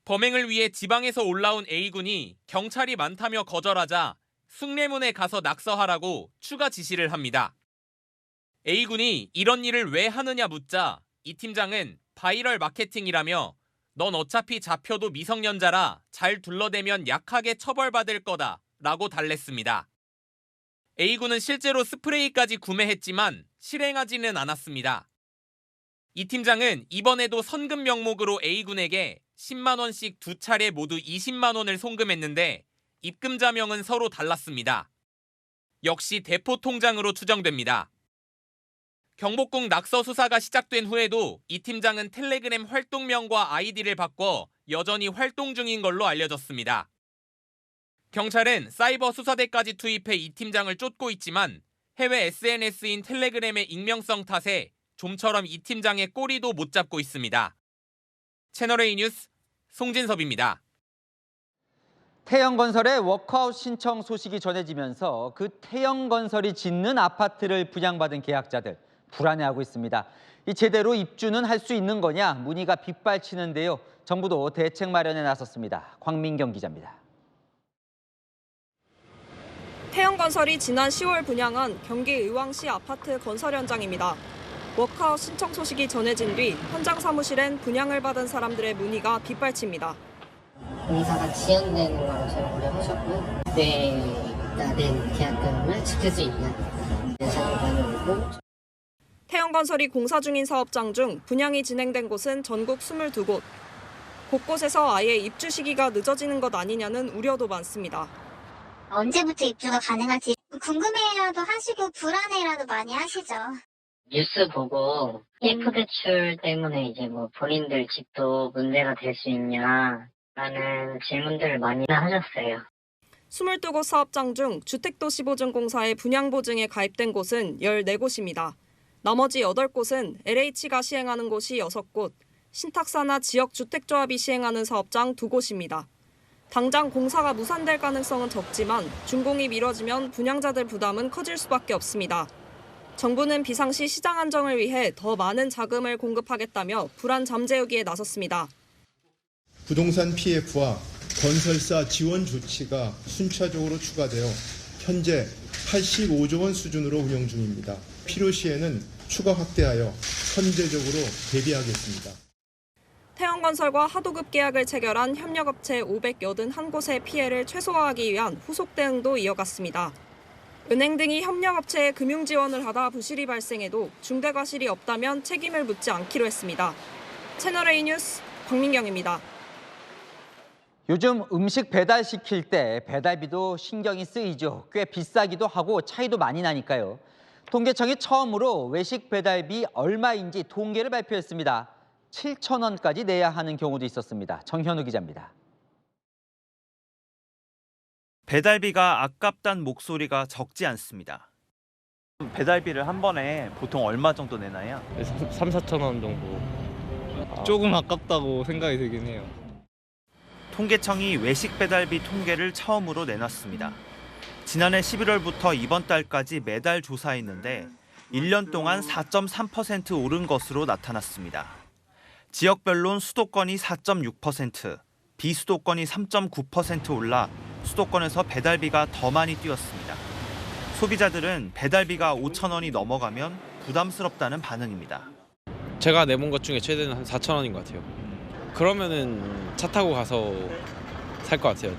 범행을 위해 지방에서 올라온 A군이 경찰이 많다며 거절하자 숭례문에 가서 낙서하라고 추가 지시를 합니다. A군이 이런 일을 왜 하느냐 묻자 이 팀장은 바이럴 마케팅이라며 넌 어차피 잡혀도 미성년자라 잘 둘러대면 약하게 처벌받을 거다 라고 달랬습니다. A군은 실제로 스프레이까지 구매했지만 실행하지는 않았습니다. 이 팀장은 이번에도 선금 명목으로 A군에게 10만 원씩 2차례 모두 20만 원을 송금했는데 입금자명은 서로 달랐습니다. 역시 대포 통장으로 추정됩니다. 경복궁 낙서 수사가 시작된 후에도 이 팀장은 텔레그램 활동명과 아이디를 바꿔 여전히 활동 중인 걸로 알려졌습니다. 경찰은 사이버 수사대까지 투입해 이 팀장을 쫓고 있지만 해외 SNS인 텔레그램의 익명성 탓에 좀처럼 이 팀장의 꼬리도 못 잡고 있습니다. 채널A 뉴스 송진섭입니다. 태영건설의 워크아웃 신청 소식이 전해지면서 그 태영건설이 짓는 아파트를 분양받은 계약자들 불안해하고 있습니다. 이 제대로 입주는 할 수 있는 거냐 문의가 빗발치는데요. 정부도 대책 마련에 나섰습니다. 광민경 기자입니다. 태영건설이 지난 10월 분양한 경기 의왕시 아파트 건설 현장입니다. 워크아웃 신청 소식이 전해진 뒤 현장 사무실엔 분양을 받은 사람들의 문의가 빗발칩니다. 공사가 지연되는 걸 저희 고려하셨고요. 뇌가된 계약금을 지킬 수 있는 예산을 마련하고 태영건설이 공사 중인 사업장 중 분양이 진행된 곳은 전국 22곳. 곳곳에서 아예 입주 시기가 늦어지는 것 아니냐는 우려도 많습니다. 언제부터 입주가 가능할지 궁금해라도 하시고 불안해라도 많이 하시죠. 뉴스 보고 EF 대출 때문에 이제 뭐 본인들 집도 문제가 될 수 있냐라는 질문들을 많이 하셨어요. 22곳 사업장 중 주택도시보증공사의 분양보증에 가입된 곳은 14곳입니다. 나머지 8곳은 LH가 시행하는 곳이 6곳, 신탁사나 지역주택조합이 시행하는 사업장 2곳입니다. 당장 공사가 무산될 가능성은 적지만 준공이 미뤄지면 분양자들 부담은 커질 수밖에 없습니다. 정부는 비상시 시장 안정을 위해 더 많은 자금을 공급하겠다며 불안 잠재우기에 나섰습니다. 부동산 PF와 건설사 지원 조치가 순차적으로 추가되어 현재 85조 원 수준으로 운영 중입니다. 필요시에는 추가 확대하여 선제적으로 대비하겠습니다. 태영건설과 하도급 계약을 체결한 협력업체 581곳의 피해를 최소화하기 위한 후속 대응도 이어갔습니다. 은행 등이 협력업체에 금융 지원을 하다 부실이 발생해도 중대과실이 없다면 책임을 묻지 않기로 했습니다. 채널A 뉴스 광민경입니다. 요즘 음식 배달시킬 때 배달비도 신경이 쓰이죠. 꽤 비싸기도 하고 차이도 많이 나니까요. 통계청이 처음으로 외식 배달비 얼마인지 통계를 발표했습니다. 7,000원까지 내야 하는 경우도 있었습니다. 정현우 기자입니다. 배달비가 아깝단 목소리가 적지 않습니다. 배달비를 한 번에 보통 얼마 정도 내나요? 3, 4천 원 정도. 조금 아깝다고 생각이 들긴 해요. 통계청이 외식 배달비 통계를 처음으로 내놨습니다. 지난해 11월부터 이번 달까지 매달 조사했는데 1년 동안 4.3% 오른 것으로 나타났습니다. 지역별론 수도권이 4.6%, 비수도권이 3.9% 올라 수도권에서 배달비가 더 많이 뛰었습니다. 소비자들은 배달비가 5,000원이 넘어가면 부담스럽다는 반응입니다. 제가 내본 것 중에 최대는 한 4천 원인 것 같아요. 그러면은 차 타고 가서 살 것 같아요.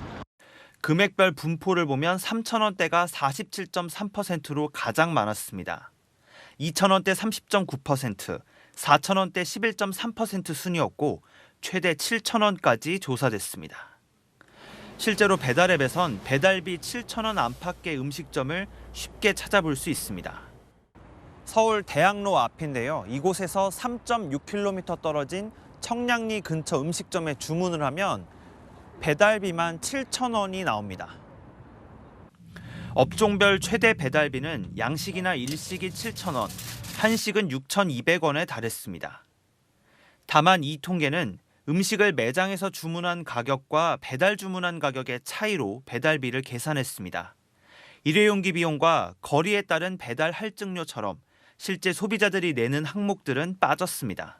금액별 분포를 보면 3,000원대가 47.3%로 가장 많았습니다. 2,000원대 30.9%, 4,000원대 11.3% 순이었고 최대 7,000원까지 조사됐습니다. 실제로 배달앱에선 배달비 7,000원 안팎의 음식점을 쉽게 찾아볼 수 있습니다. 서울 대학로 앞인데요. 이곳에서 3.6km 떨어진 청량리 근처 음식점에 주문을 하면 배달비만 7,000원이 나옵니다. 업종별 최대 배달비는 양식이나 일식이 7,000원, 한식은 6,200원에 달했습니다. 다만 이 통계는 음식을 매장에서 주문한 가격과 배달 주문한 가격의 차이로 배달비를 계산했습니다. 일회용기 비용과 거리에 따른 배달 할증료처럼 실제 소비자들이 내는 항목들은 빠졌습니다.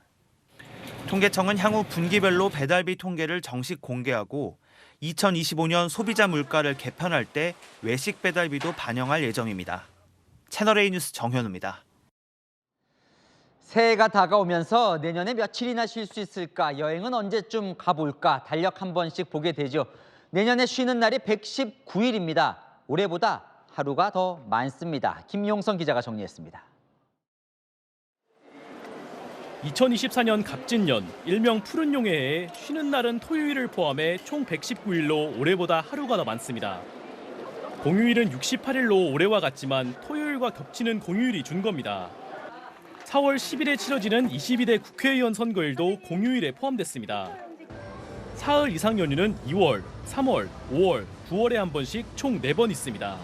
통계청은 향후 분기별로 배달비 통계를 정식 공개하고 2025년 소비자 물가를 개편할 때 외식 배달비도 반영할 예정입니다. 채널A 뉴스 정현우입니다. 새해가 다가오면서 내년에 며칠이나 쉴 수 있을까? 여행은 언제쯤 가볼까? 달력 한 번씩 보게 되죠. 내년에 쉬는 날이 119일입니다. 올해보다 하루가 더 많습니다. 김용선 기자가 정리했습니다. 2024년 갑진년, 일명 푸른 용해에 쉬는 날은 토요일을 포함해 총 119일로 올해보다 하루가 더 많습니다. 공휴일은 68일로 올해와 같지만 토요일과 겹치는 공휴일이 준 겁니다. 4월 10일에 치러지는 22대 국회의원 선거일도 공휴일에 포함됐습니다. 사흘 이상 연휴는 2월, 3월, 5월, 9월에 한 번씩 총 4번 있습니다.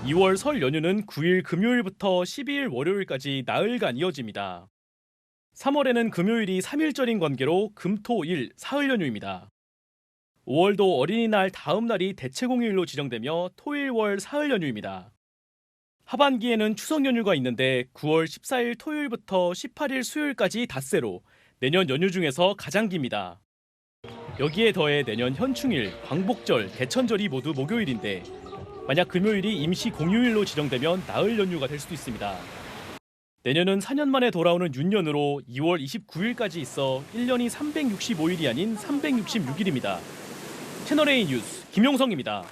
2월 설 연휴는 9일 금요일부터 12일 월요일까지 나흘간 이어집니다. 3월에는 금요일이 3일절인 관계로 금, 토, 일, 사흘 연휴입니다. 5월도 어린이날 다음 날이 대체공휴일로 지정되며 토일, 월, 사흘 연휴입니다. 하반기에는 추석 연휴가 있는데 9월 14일 토요일부터 18일 수요일까지 닷새로 내년 연휴 중에서 가장 깁니다. 여기에 더해 내년 현충일, 광복절, 개천절이 모두 목요일인데 만약 금요일이 임시 공휴일로 지정되면 나흘 연휴가 될 수도 있습니다. 내년은 4년 만에 돌아오는 윤년으로 2월 29일까지 있어 1년이 365일이 아닌 366일입니다. 채널A 뉴스 김용성입니다.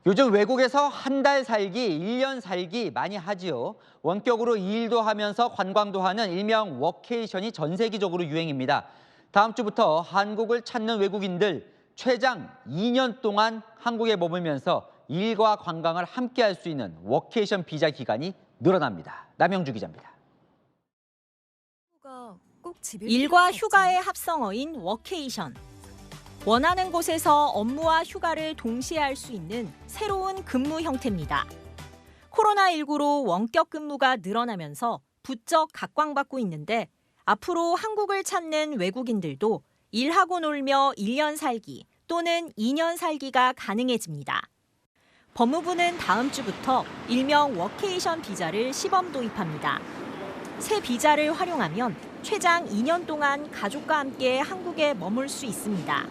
요즘 외국에서 한 달 살기, 1년 살기 많이 하지요. 원격으로 일도 하면서 관광도 하는 일명 워케이션이 전 세계적으로 유행입니다. 다음 주부터 한국을 찾는 외국인들 최장 2년 동안 한국에 머물면서 일과 관광을 함께 할 수 있는 워케이션 비자 기간이 늘어납니다. 남영주 기자입니다. 일과 휴가의 합성어인 워케이션. 원하는 곳에서 업무와 휴가를 동시에 할 수 있는 새로운 근무 형태입니다. 코로나19로 원격 근무가 늘어나면서 부쩍 각광받고 있는데 앞으로 한국을 찾는 외국인들도 일하고 놀며 1년 살기 또는 2년 살기가 가능해집니다. 법무부는 다음 주부터 일명 워케이션 비자를 시범 도입합니다. 새 비자를 활용하면 최장 2년 동안 가족과 함께 한국에 머물 수 있습니다.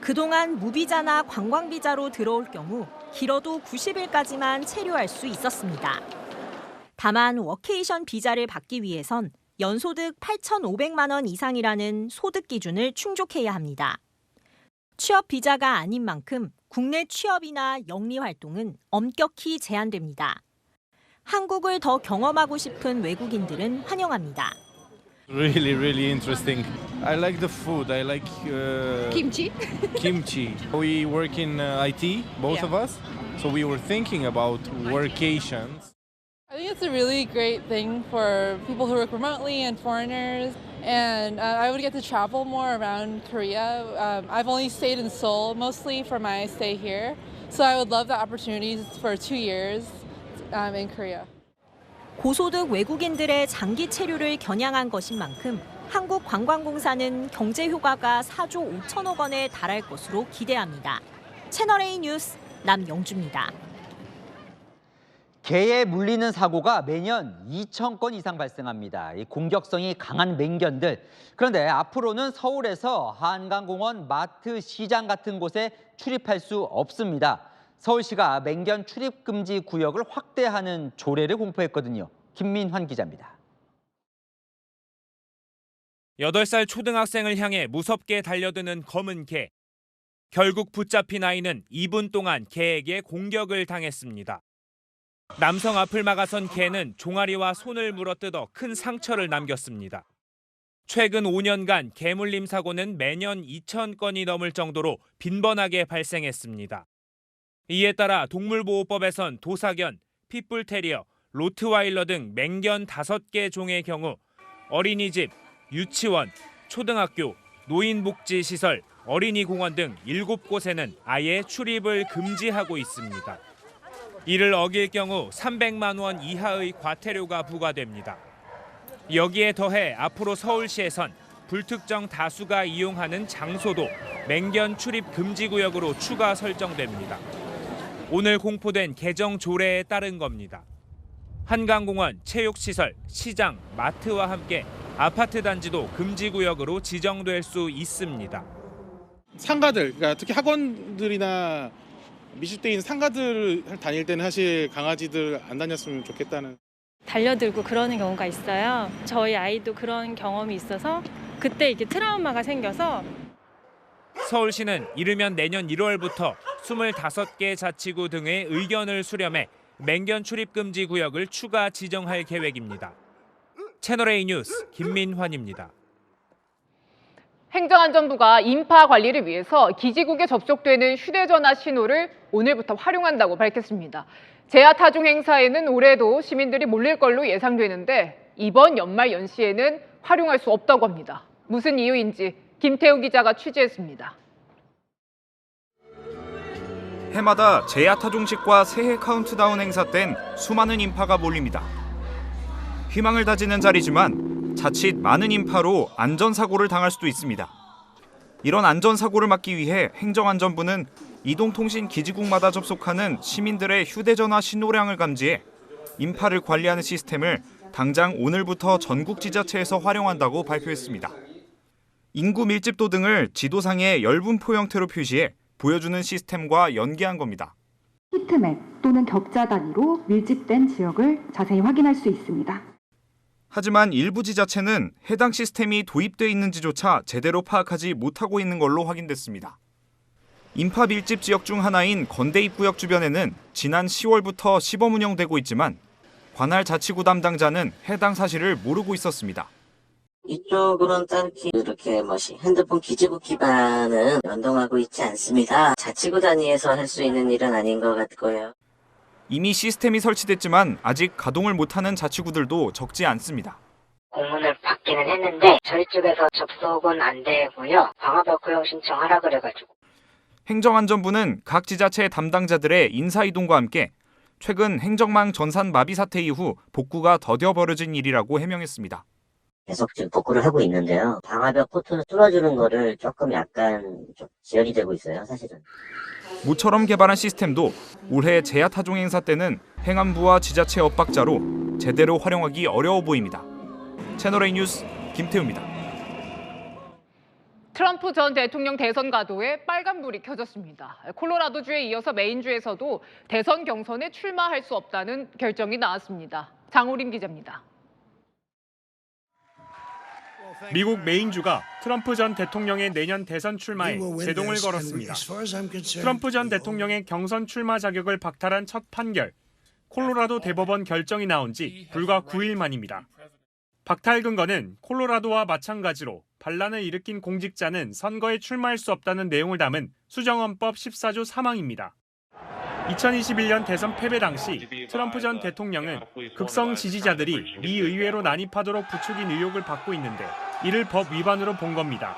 그동안 무비자나 관광비자로 들어올 경우 길어도 90일까지만 체류할 수 있었습니다. 다만 워케이션 비자를 받기 위해선 연소득 8,500만 원 이상이라는 소득 기준을 충족해야 합니다. 취업 비자가 아닌 만큼 국내 취업이나 영리 활동은 엄격히 제한됩니다. 한국을 더 경험하고 싶은 외국인들은 환영합니다. Really interesting. I like the food. I like kimchi. Kimchi. We work in IT, both of us, so we were thinking about workations. I think it's a really great thing for people who work remotely and foreigners. And I would get to travel more around Korea. I've only stayed in Seoul mostly for my stay here. So I would love the opportunities for 2 years in Korea. 고소득 외국인들의 장기 체류를 겨냥한 것인 만큼 한국관광공사는 경제 효과가 4조 5천억 원에 달할 것으로 기대합니다. 채널A 뉴스 남영주입니다. 개에 물리는 사고가 매년 2,000건 이상 발생합니다. 이 공격성이 강한 맹견들. 그런데 앞으로는 서울에서 한강공원, 마트, 시장 같은 곳에 출입할 수 없습니다. 서울시가 맹견 출입 금지 구역을 확대하는 조례를 공포했거든요. 김민환 기자입니다. 8살 초등학생을 향해 무섭게 달려드는 검은 개. 결국 붙잡힌 아이는 2분 동안 개에게 공격을 당했습니다. 남성 앞을 막아선 개는 종아리와 손을 물어뜯어 큰 상처를 남겼습니다. 최근 5년간 개물림 사고는 매년 2,000건이 넘을 정도로 빈번하게 발생했습니다. 이에 따라 동물보호법에선 도사견, 핏불테리어, 로트와일러 등 맹견 5개 종의 경우 어린이집, 유치원, 초등학교, 노인복지시설, 어린이공원 등 7곳에는 아예 출입을 금지하고 있습니다. 이를 어길 경우 300만 원 이하의 과태료가 부과됩니다. 여기에 더해 앞으로 서울시에선 불특정 다수가 이용하는 장소도 맹견 출입 금지 구역으로 추가 설정됩니다. 오늘 공포된 개정 조례에 따른 겁니다. 한강공원, 체육시설, 시장, 마트와 함께 아파트 단지도 금지 구역으로 지정될 수 있습니다. 상가들, 그러니까 특히 학원들이나密집돼 있는 상가들 다닐 때는 사실 강아지들 안 다녔으면 좋겠다는. 달려들고 그러는 경우가 있어요. 저희 아이도 그런 경험이 있어서 그때 이게 트라우마가 생겨서. 서울시는 이르면 내년 1월부터 25개 자치구 등의 의견을 수렴해 맹견 출입 금지 구역을 추가 지정할 계획입니다. 채널A 뉴스 김민환입니다. 행정안전부가 인파 관리를 위해서 기지국에 접속되는 휴대전화 신호를 오늘부터 활용한다고 밝혔습니다. 제야 타종 행사에는 올해도 시민들이 몰릴 걸로 예상되는데 이번 연말 연시에는 활용할 수 없다고 합니다. 무슨 이유인지 김태우 기자가 취재했습니다. 해마다 제야 타종식과 새해 카운트다운 행사 땐 수많은 인파가 몰립니다. 희망을 다지는 자리지만 자칫 많은 인파로 안전사고를 당할 수도 있습니다. 이런 안전사고를 막기 위해 행정안전부는 이동통신 기지국마다 접속하는 시민들의 휴대전화 신호량을 감지해 인파를 관리하는 시스템을 당장 오늘부터 전국 지자체에서 활용한다고 발표했습니다. 인구 밀집도 등을 지도상의 열분포 형태로 표시해 보여주는 시스템과 연계한 겁니다. 히트맵 또는 격자 단위로 밀집된 지역을 자세히 확인할 수 있습니다. 하지만 일부 지자체는 해당 시스템이 도입돼 있는지조차 제대로 파악하지 못하고 있는 걸로 확인됐습니다. 인파 밀집 지역 중 하나인 건대입구역 주변에는 지난 10월부터 시범 운영되고 있지만 관할 자치구 담당자는 해당 사실을 모르고 있었습니다. 이쪽으로는 딱히 이렇게 핸드폰 기지국 기반은 연동하고 있지 않습니다. 자치구 단위에서 할 수 있는 일은 아닌 것 같고요. 이미 시스템이 설치됐지만 아직 가동을 못하는 자치구들도 적지 않습니다. 공문을 받기는 했는데 저희 쪽에서 접속은 안 되고요. 방화벽 구역 신청하라 그래가지고. 행정안전부는 각 지자체 담당자들의 인사이동과 함께 최근 행정망 전산 마비 사태 이후 복구가 더뎌 벌어진 일이라고 해명했습니다. 계속 지금 복구를 하고 있는데요. 방화벽 포트를 뚫어주는 거를 조금 지연이 되고 있어요, 사실은. 모처럼 개발한 시스템도 올해 제야 타종 행사 때는 행안부와 지자체 엇박자로 제대로 활용하기 어려워 보입니다. 채널A 뉴스 김태우입니다. 트럼프 전 대통령 대선 가도에 빨간불이 켜졌습니다. 콜로라도주에 이어서 메인주에서도 대선 경선에 출마할 수 없다는 결정이 나왔습니다. 장우림 기자입니다. 미국 메인주가 트럼프 전 대통령의 내년 대선 출마에 제동을 걸었습니다. 트럼프 전 대통령의 경선 출마 자격을 박탈한 첫 판결, 콜로라도 대법원 결정이 나온 지 불과 9일 만입니다. 박탈 근거는 콜로라도와 마찬가지로 반란을 일으킨 공직자는 선거에 출마할 수 없다는 내용을 담은 수정헌법 14조 3항입니다. 2021년 대선 패배 당시 트럼프 전 대통령은 극성 지지자들이 미 의회로 난입하도록 부추긴 의혹을 받고 있는데 이를 법 위반으로 본 겁니다.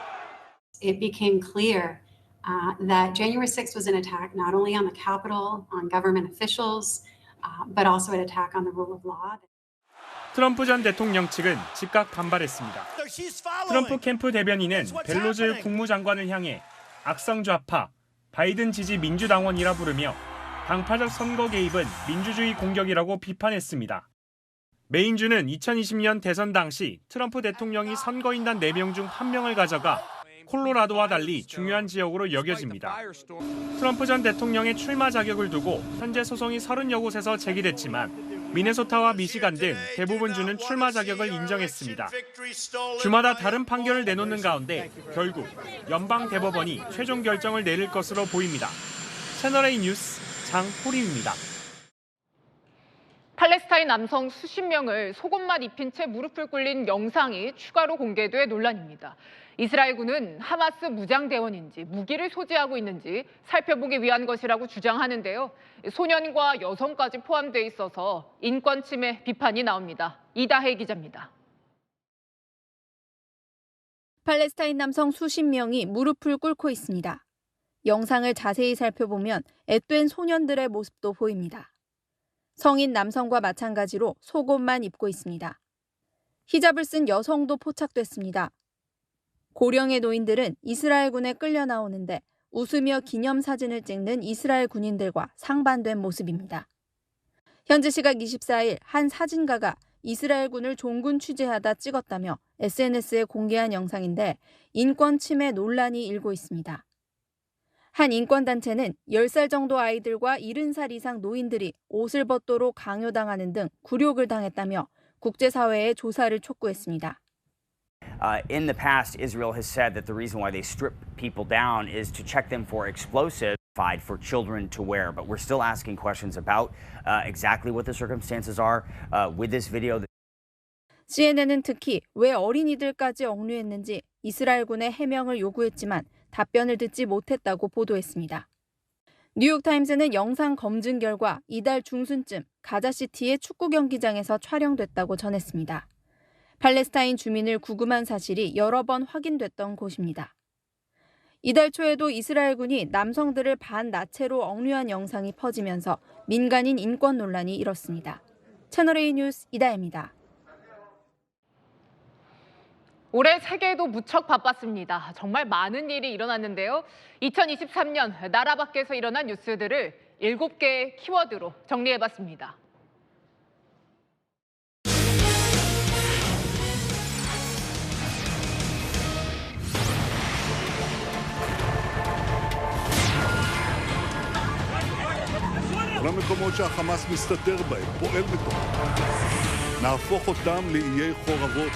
It became clear that January 6th was an attack not only on the Capitol, on government officials, but also an attack on the rule of law. 트럼프 전 대통령 측은 즉각 반발했습니다. 트럼프 캠프 대변인은 벨로즈 국무장관을 향해 악성 좌파, 바이든 지지 민주당원이라 부르며 당파적 선거 개입은 민주주의 공격이라고 비판했습니다. 메인주는 2020년 대선 당시 트럼프 대통령이 선거인단 4명 중 1명을 가져가 콜로라도와 달리 중요한 지역으로 여겨집니다. 트럼프 전 대통령의 출마 자격을 두고 현재 소송이 30여 곳에서 제기됐지만 미네소타와 미시간 등 대부분 주는 출마 자격을 인정했습니다. 주마다 다른 판결을 내놓는 가운데 결국 연방 대법원이 최종 결정을 내릴 것으로 보입니다. 채널A 뉴스 장호림입니다. 팔레스타인 남성 수십 명을 속옷만 입힌 채 무릎을 꿇린 영상이 추가로 공개돼 논란입니다. 이스라엘군은 하마스 무장대원인지 무기를 소지하고 있는지 살펴보기 위한 것이라고 주장하는데요. 소년과 여성까지 포함돼 있어서 인권 침해 비판이 나옵니다. 이다혜 기자입니다. 팔레스타인 남성 수십 명이 무릎을 꿇고 있습니다. 영상을 자세히 살펴보면 앳된 소년들의 모습도 보입니다. 성인 남성과 마찬가지로 속옷만 입고 있습니다. 히잡을 쓴 여성도 포착됐습니다. 고령의 노인들은 이스라엘군에 끌려 나오는데 웃으며 기념사진을 찍는 이스라엘 군인들과 상반된 모습입니다. 현지 시각 24일 한 사진가가 이스라엘군을 종군 취재하다 찍었다며 SNS에 공개한 영상인데 인권 침해 논란이 일고 있습니다. 한 인권단체는 10살 정도 아이들과 70살 이상 노인들이 옷을 벗도록 강요당하는 등 굴욕을 당했다며 국제사회에 조사를 촉구했습니다. In the past, Israel has said that the reason why they strip people down is to check them for explosives for children to wear. But we're still asking questions about exactly what the circumstances are with this video. CNN은 특히 왜 어린이들까지 억류했는지 이스라엘군의 해명을 요구했지만 답변을 듣지 못했다고 보도했습니다. 뉴욕타임스는 영상 검증 결과 이달 중순쯤 가자시티의 축구 경기장에서 촬영됐다고 전했습니다. 팔레스타인 주민을 구금한 사실이 여러 번 확인됐던 곳입니다. 이달 초에도 이스라엘군이 남성들을 반나체로 억류한 영상이 퍼지면서 민간인 인권 논란이 일었습니다. 채널A 뉴스 이다혜입니다. 올해 세계도 무척 바빴습니다. 정말 많은 일이 일어났는데요. 2023년 나라 밖에서 일어난 뉴스들을 7개의 키워드로 정리해봤습니다. כל המקומות שהחמאס מסתתר בהם, פועל בתוכם. נהפוך אותם לאיי חורבות.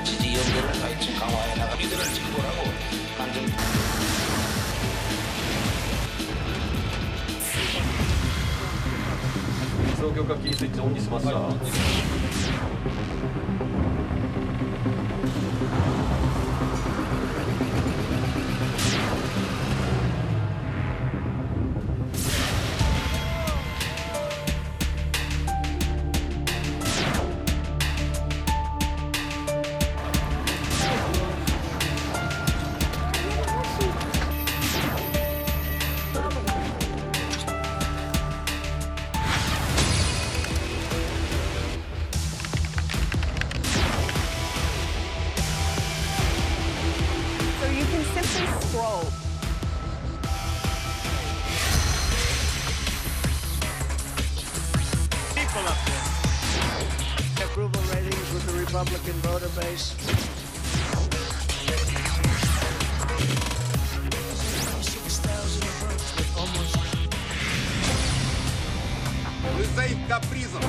지지 연결을 가이치 강화해 나가 이들을 직보라고 만든. Approval ratings with the Republican voter base. Вызов капризов.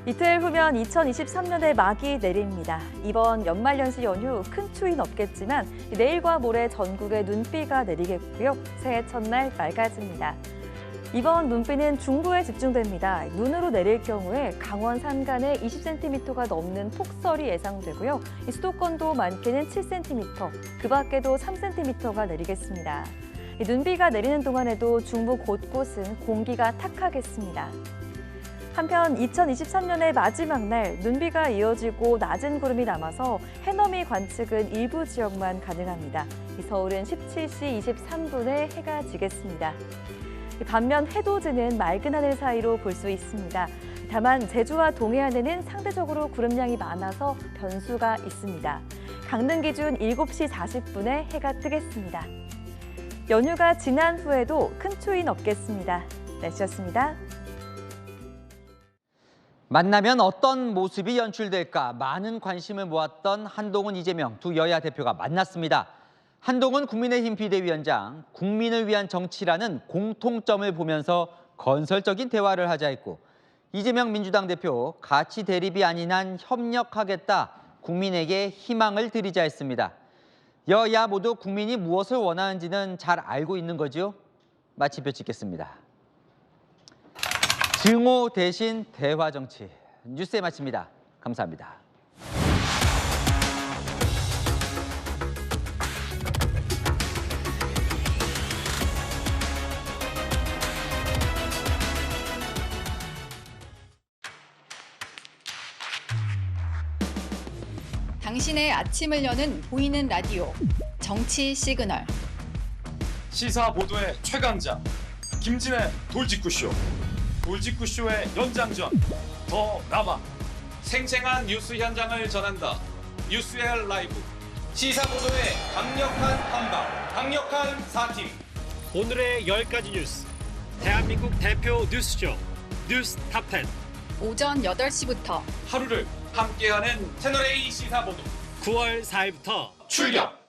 이틀 후면 2023년의 막이 내립니다. 이번 연말연시 연휴 큰 추위는 없겠지만 내일과 모레 전국에 눈비가 내리겠고요. 새해 첫날 맑아집니다. 이번 눈비는 중부에 집중됩니다. 눈으로 내릴 경우에 강원 산간에 20cm가 넘는 폭설이 예상되고요. 수도권도 많게는 7cm, 그 밖에도 3cm가 내리겠습니다. 눈비가 내리는 동안에도 중부 곳곳은 공기가 탁하겠습니다. 한편 2023년의 마지막 날 눈비가 이어지고 낮은 구름이 남아서 해넘이 관측은 일부 지역만 가능합니다. 서울은 17시 23분에 해가 지겠습니다. 반면 해도 지는 맑은 하늘 사이로 볼 수 있습니다. 다만 제주와 동해안에는 상대적으로 구름량이 많아서 변수가 있습니다. 강릉 기준 7시 40분에 해가 뜨겠습니다. 연휴가 지난 후에도 큰 추위는 없겠습니다. 날씨였습니다. 만나면 어떤 모습이 연출될까 많은 관심을 모았던 한동훈, 이재명 두 여야 대표가 만났습니다. 한동훈 국민의힘 비대위원장, 국민을 위한 정치라는 공통점을 보면서 건설적인 대화를 하자 했고, 이재명 민주당 대표 가치 대립이 아닌 한 협력하겠다, 국민에게 희망을 드리자 했습니다. 여야 모두 국민이 무엇을 원하는지는 잘 알고 있는 거죠? 마침표 찍겠습니다. 증오 대신 대화 정치. 뉴스에 마칩니다. 감사합니다. 당신의 아침을 여는 보이는 라디오 정치 시그널. 시사 보도의 최강자 김진의 돌직구쇼. 돌직구쇼의 연장전 더 남아. 생생한 뉴스 현장을 전한다. 뉴스엘 라이브. 시사 보도의 강력한 한방, 강력한 4팀. 오늘의 10가지 뉴스. 대한민국 대표 뉴스쇼 뉴스 탑10. 오전 8시부터 하루를 함께하는 채널A 시사 보도. 9월 4일부터 출격.